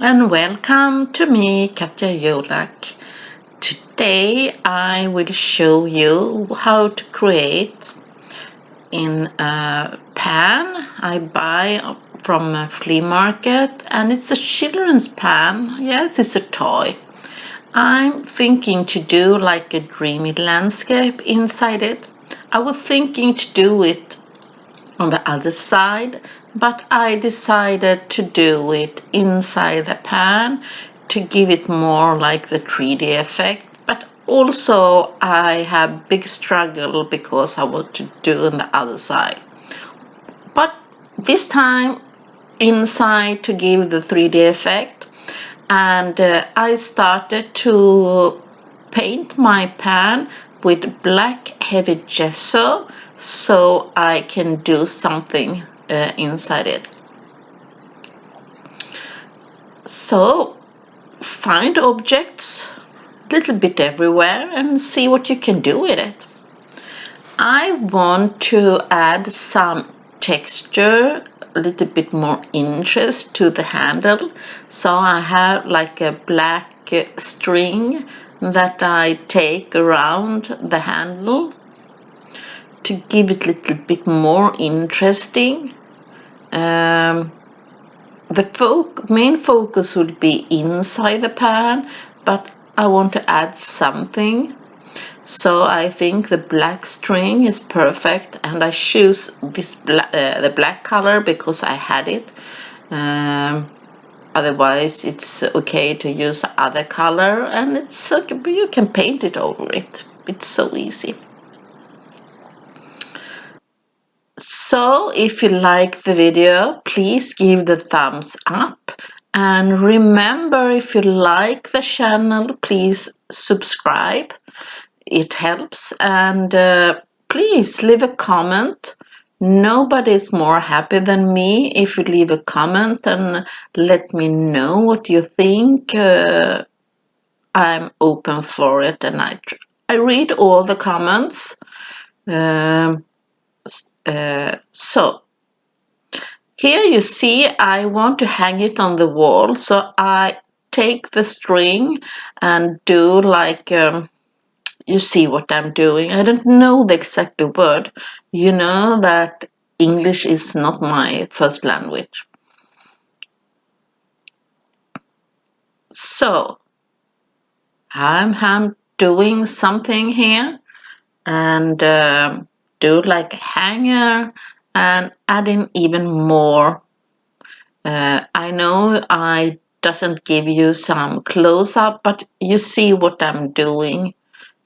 and welcome to me, Katja Jolak. Today I will show you how to create in a pan I buy from a flea market, and it's a children's pan. Yes, it's a toy. I'm thinking to do like a dreamy landscape inside it. I was thinking to do it on the other side, but I decided to do it inside the pan to give it more like the 3D effect. But also I have big struggle because I want to do on the other side. But this time inside to give the 3D effect, and I started to paint my pan with black heavy gesso so I can do something inside it. So find objects a little bit everywhere and see what you can do with it. I want to add some texture, a little bit more interest to the handle, so I have like a black string that I take around the handle to give it a little bit more interesting. The main focus would be inside the pan, but I want to add something. So I think the black string is perfect, and I choose this the black color because I had it. Otherwise it's okay to use other color, and it's you can paint it over it. It's so easy. So if you like the video, please give the thumbs up, and remember, if you like the channel, please subscribe. It helps, and please leave a comment. Nobody's more happy than me if you leave a comment and let me know what you think. I'm open for it, and I read all the comments. So here you see I want to hang it on the wall, so I take the string and do like you see what I'm doing. I don't know the exact word. You know that English is not my first language. So I'm doing something here, and do like a hanger and adding even more. I know I doesn't give you some close-up, but you see what I'm doing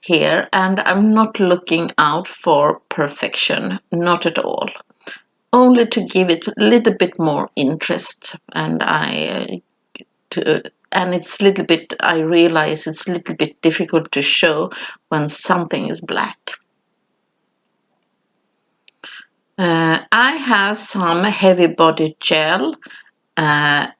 here, and I'm not looking out for perfection, not at all. Only to give it a little bit more interest, and it's a little bit, I realize it's a little bit difficult to show when something is black. I have some heavy body gel that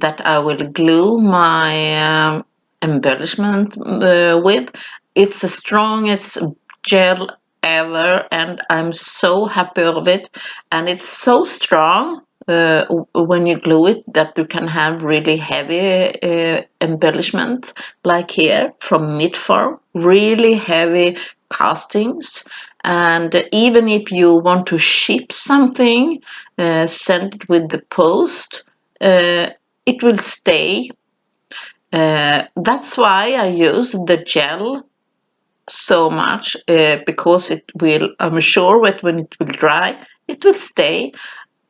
I will glue my embellishment with. It's the strongest gel ever, and I'm so happy of it. And it's so strong when you glue it that you can have really heavy embellishment, like here from Midform, really heavy castings. And even if you want to ship something, send it with the post, it will stay. That's why I use the gel so much, because it will, I'm sure that when it will dry, it will stay.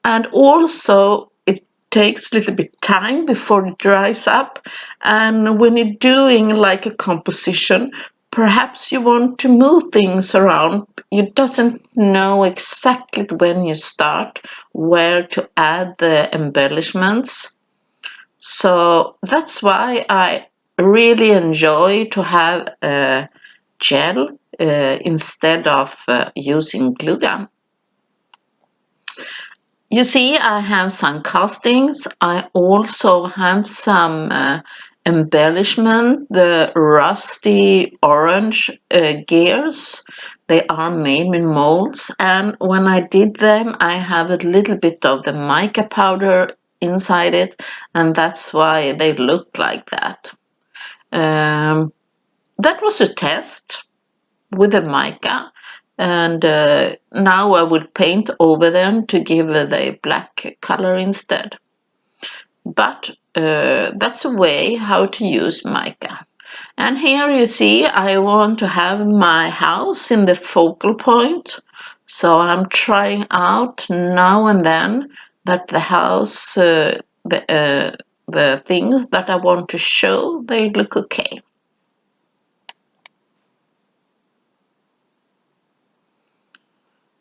And also it takes a little bit time before it dries up. And when you're doing like a composition, perhaps you want to move things around. You doesn't know exactly when you start, where to add the embellishments. So that's why I really enjoy to have a gel instead of using glue gun. You see, I have some castings. I also have some embellishment, the rusty orange gears. They are made in molds, and when I did them, I have a little bit of the mica powder inside it, and that's why they look like that. That was a test with a mica, and now I will paint over them to give the black color instead. But that's a way how to use mica. And here you see I want to have my house in the focal point, so I'm trying out now and then that the house, the things that I want to show, they look okay.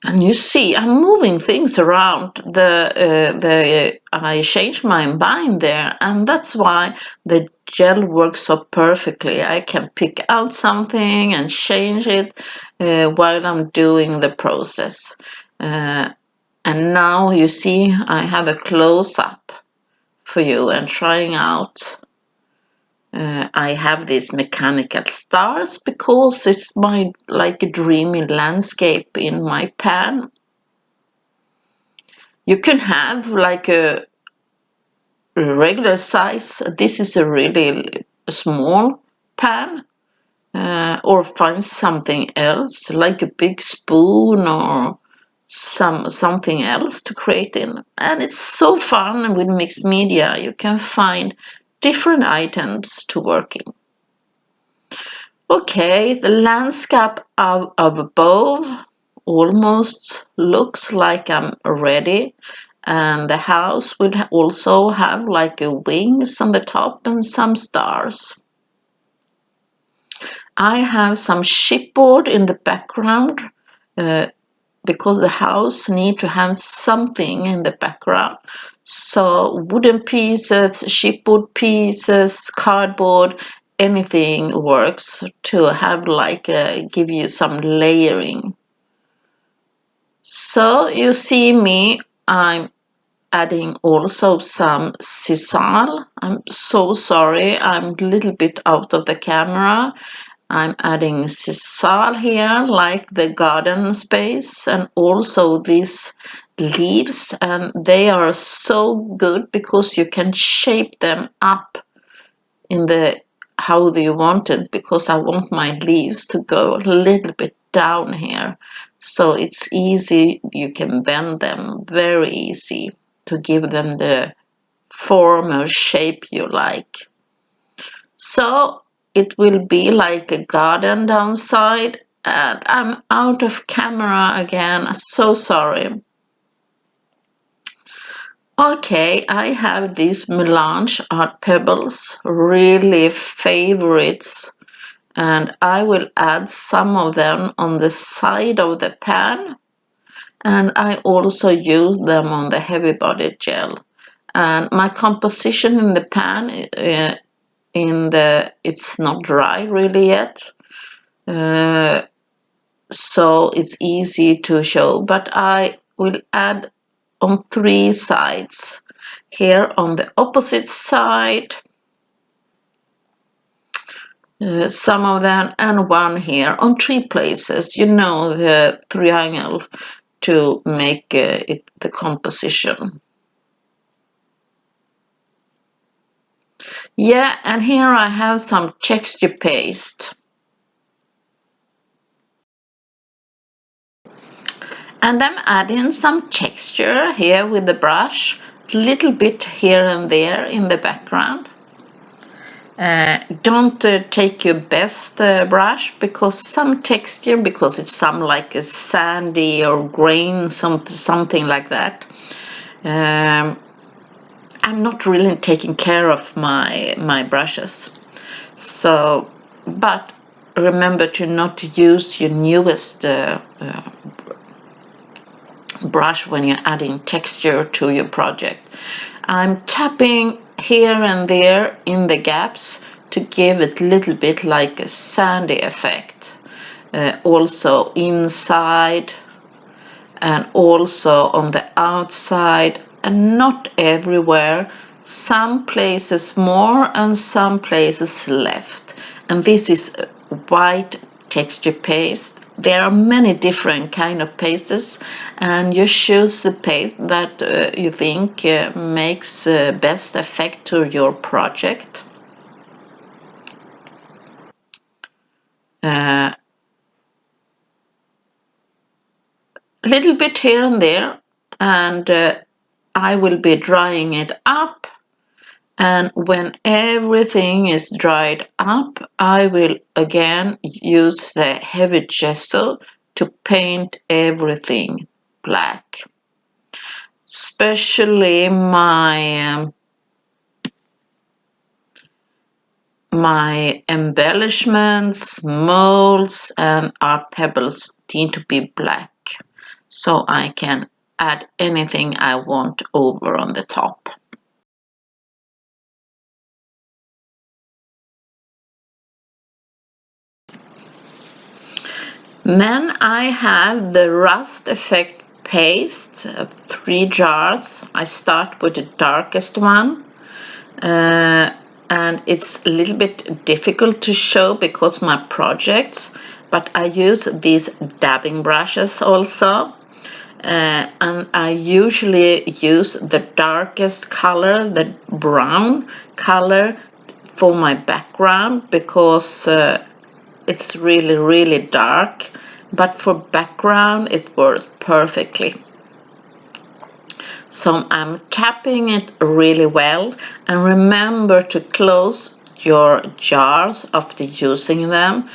And you see, I'm moving things around. I changed my mind there, and that's why the gel works so perfectly. I can pick out something and change it while I'm doing the process. And now you see, I have a close-up for you and trying out. I have these mechanical stars because it's my like a dreamy landscape in my pan. You can have like a regular size. This is a really small pan, or find something else like a big spoon or something else to create in. And it's so fun with mixed media. You can find different items to work in. Okay, the landscape of above almost looks like I'm ready, and the house will also have like a wings on the top and some stars. I have some chipboard in the background because the house need to have something in the background. So wooden pieces, chipboard pieces, cardboard, anything works to have like give you some layering. So you see me, I'm adding also some sisal. I'm so sorry, I'm a little bit out of the camera. I'm adding sisal here, like the garden space, and also these leaves, and they are so good because you can shape them up in the how do you want it, because I want my leaves to go a little bit down here, so it's easy, you can bend them very easy to give them the form or shape you like. So it will be like a garden downside, and I'm out of camera again, so sorry. Okay, I have these melange art pebbles, really favorites, and I will add some of them on the side of the pan, and I also use them on the heavy body gel. And my composition in the pan, it's not dry really yet, so it's easy to show, but I will add on 3 sides. Here on the opposite side, some of them, and one here on 3 places, you know, the triangle, to make it the composition. Yeah, and here I have some texture paste. And I'm adding some texture here with the brush, a little bit here and there in the background. Don't take your best brush, because some texture, because it's some like a sandy or grain, something like that. I'm not really taking care of my brushes. So, but remember to not use your newest brush when you're adding texture to your project. I'm tapping here and there in the gaps to give it a little bit like a sandy effect. Also inside and also on the outside, and not everywhere. Some places more and some places left. And this is white texture paste. There are many different kind of pastes, and you choose the paste that you think makes best effect to your project. A little bit here and there, and I will be drying it up. And when everything is dried up, I will again use the heavy gesso to paint everything black. Especially my embellishments, molds, and art pebbles need to be black, so I can add anything I want over on the top. Then I have the rust effect paste, 3 jars. I start with the darkest one, and it's a little bit difficult to show because my projects, but I use these dabbing brushes also, and I usually use the darkest color, the brown color, for my background because it's really dark, but for background it works perfectly. So I'm tapping it really well, and remember to close your jars after using them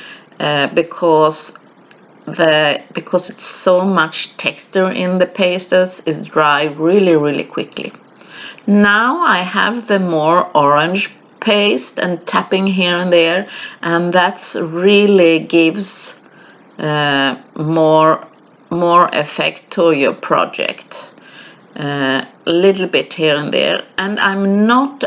because it's so much texture in the pastes, it dry really quickly. Now I have the more orange paste and tapping here and there, and that's really gives more effect to your project. A little bit here and there, and I'm not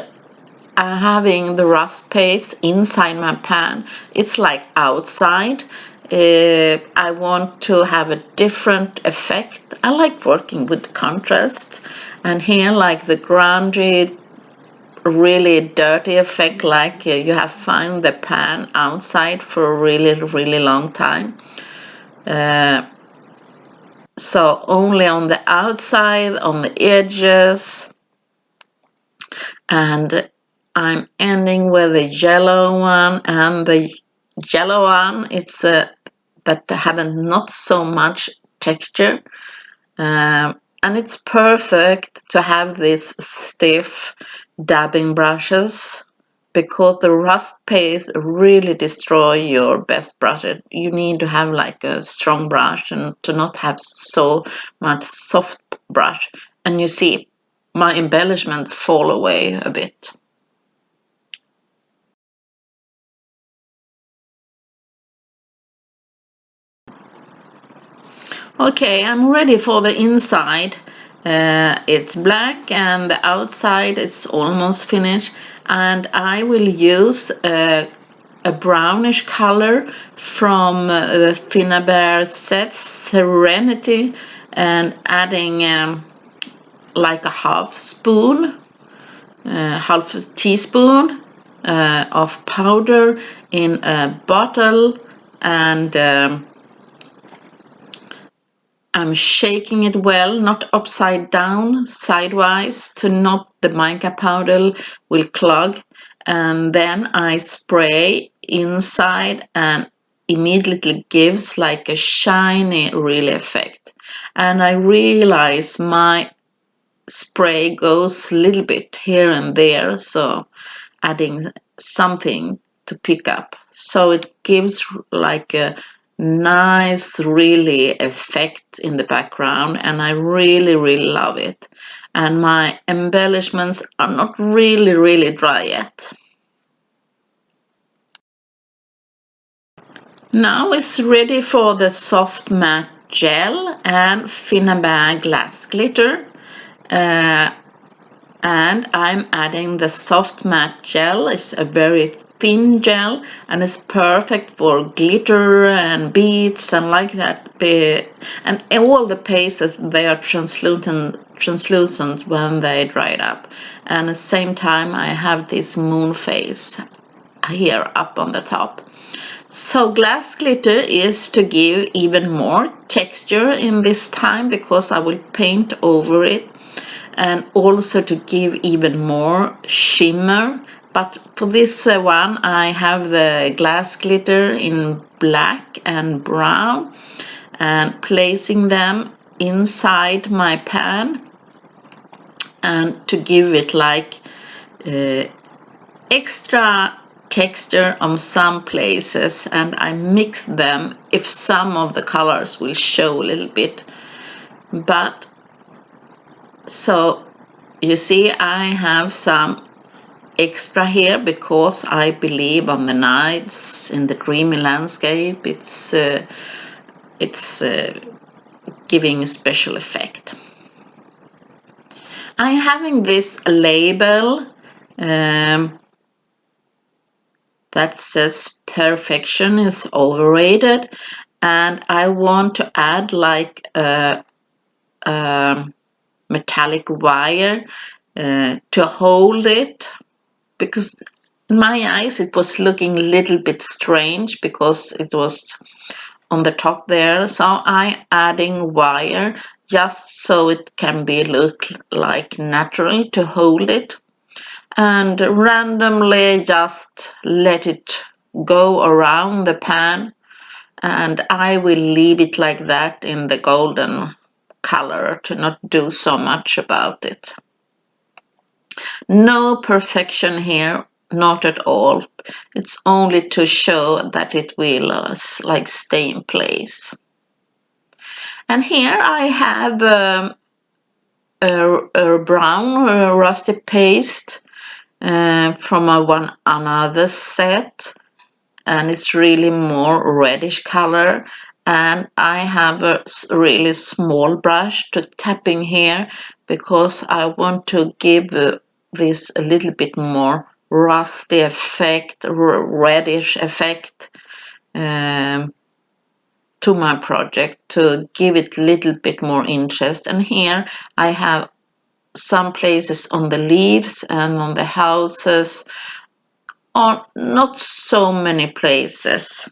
having the rust paste inside my pan, it's like outside. I want to have a different effect. I like working with contrast, and here like the grungy, really dirty effect, like you have found the pan outside for a really long time. So only on the outside, on the edges, and I'm ending with the yellow one, and the yellow one, it's that have not so much texture, and it's perfect to have these stiff dabbing brushes because the rust paste really destroy your best brush. You need to have like a strong brush and to not have so much soft brush. And you see my embellishments fall away a bit. Okay, I'm ready for the inside. It's black and the outside it's almost finished, and I will use a brownish color from the Finnabair set Serenity, and adding like a half teaspoon of powder in a bottle, and I'm shaking it well, not upside down, sidewise, to not the mica powder will clog. And then I spray inside, and immediately gives like a shiny real effect. And I realize my spray goes a little bit here and there, so adding something to pick up. So it gives like a nice really effect in the background, and I really love it. And my embellishments are not really dry yet. Now it's ready for the soft matte gel and Finnabair glass glitter. And I'm adding the soft matte gel. It's a very thin gel, and it's perfect for glitter and beads and like that. And all the pastes, they are translucent when they dried up. And at the same time I have this moon face here up on the top. So glass glitter is to give even more texture in this time, because I will paint over it, and also to give even more shimmer. But for this one I have the glass glitter in black and brown, and placing them inside my pan, and to give it like extra texture on some places, and I mix them if some of the colors will show a little bit. But so you see, I have some extra here because I believe on the nights in the dreamy landscape it's giving a special effect. I'm having this label that says perfection is overrated, and I want to add like a metallic wire to hold it, because in my eyes it was looking a little bit strange because it was on the top there. So I'm adding wire just so it can be look like natural to hold it, and randomly just let it go around the pan, and I will leave it like that in the golden color to not do so much about it. No perfection here, not at all. It's only to show that it will like stay in place. And here I have a brown rusty paste from another set, and it's really more reddish color, and I have a really small brush to tapping here because I want to give this a little bit more rusty effect, reddish effect to my project, to give it a little bit more interest. And here I have some places on the leaves and on the houses, on not so many places.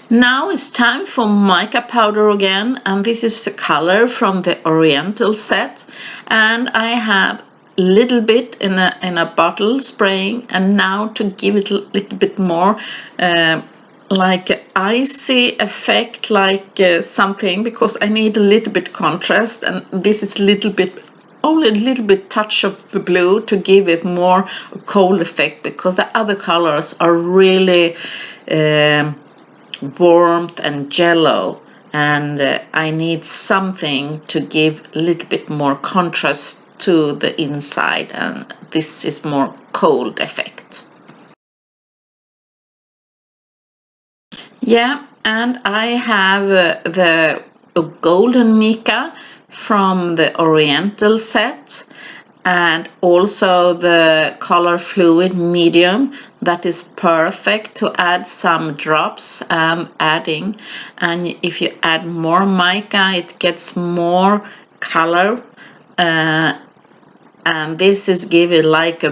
Now it's time for mica powder again, and this is the color from the Oriental set, and I have a little bit in a bottle spraying, and now to give it a little bit more like icy effect, like something, because I need a little bit contrast, and this is only a little bit touch of the blue to give it more cold effect, because the other colors are really warmth and yellow, and I need something to give a little bit more contrast to the inside, and this is more cold effect. Yeah, and I have the golden mica from the Oriental set, and also the color fluid medium that is perfect to add some drops adding. And if you add more mica, it gets more color, and this is given like a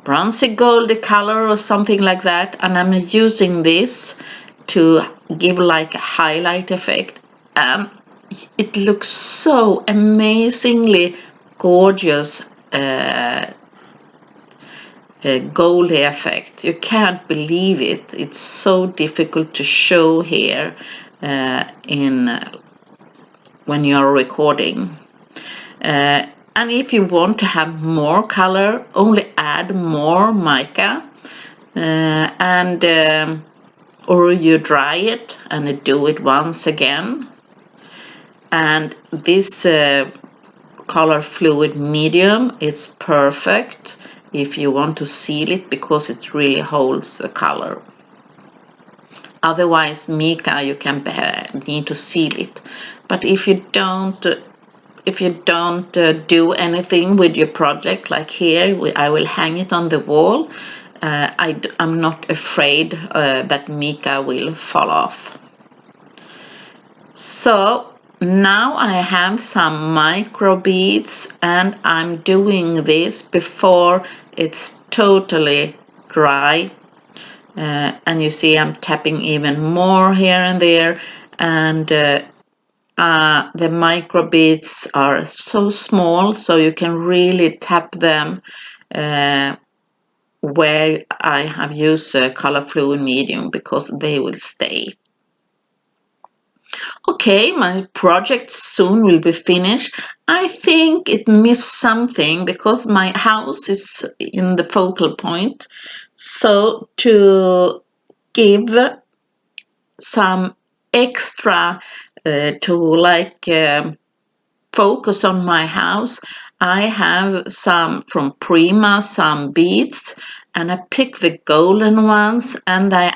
bronzy goldy color or something like that, and I'm using this to give like a highlight effect, and it looks so amazingly gorgeous, goldy effect. You can't believe it. It's so difficult to show here when you're recording. And if you want to have more color, only add more mica, or you dry it and do it once again. And this color fluid medium is perfect if you want to seal it, because it really holds the color. Otherwise, mica, you can need to seal it. But if you don't do anything with your project, like here, I will hang it on the wall. I'm not afraid that mica will fall off. So now I have some micro beads, and I'm doing this before it's totally dry. And you see I'm tapping even more here and there, and the micro beads are so small, so you can really tap them where I have used color fluid medium, because they will stay. Okay, my project soon will be finished. I think it missed something because my house is in the focal point. So to give some extra to like focus on my house, I have some from Prima, some beads, and I pick the golden ones and I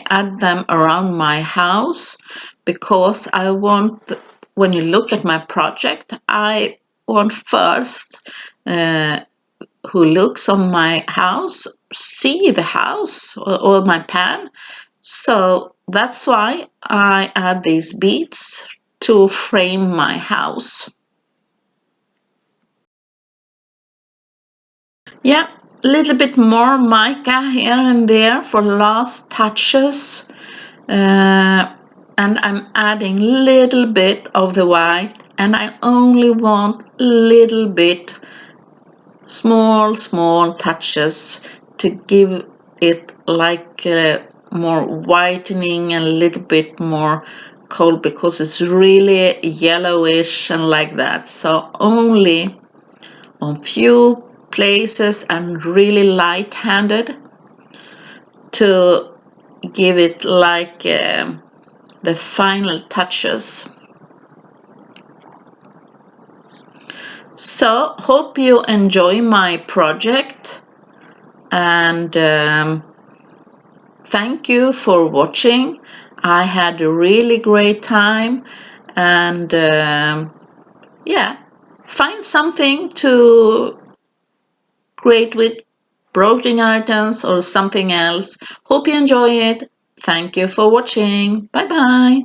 add them around my house, because I want, when you look at my project, I want first who looks on my house see the house or my pan. So that's why I add these beads to frame my house. Yeah, a little bit more mica here and there for last touches. And I'm adding little bit of the white, and I only want little bit, small touches to give it like more whitening and a little bit more cold, because it's really yellowish and like that. So only on few places and really light-handed to give it like the final touches. So hope you enjoy my project, and thank you for watching. I had a really great time, and yeah, find something to create with brooding items or something else. Hope you enjoy it. Thank you for watching. Bye bye.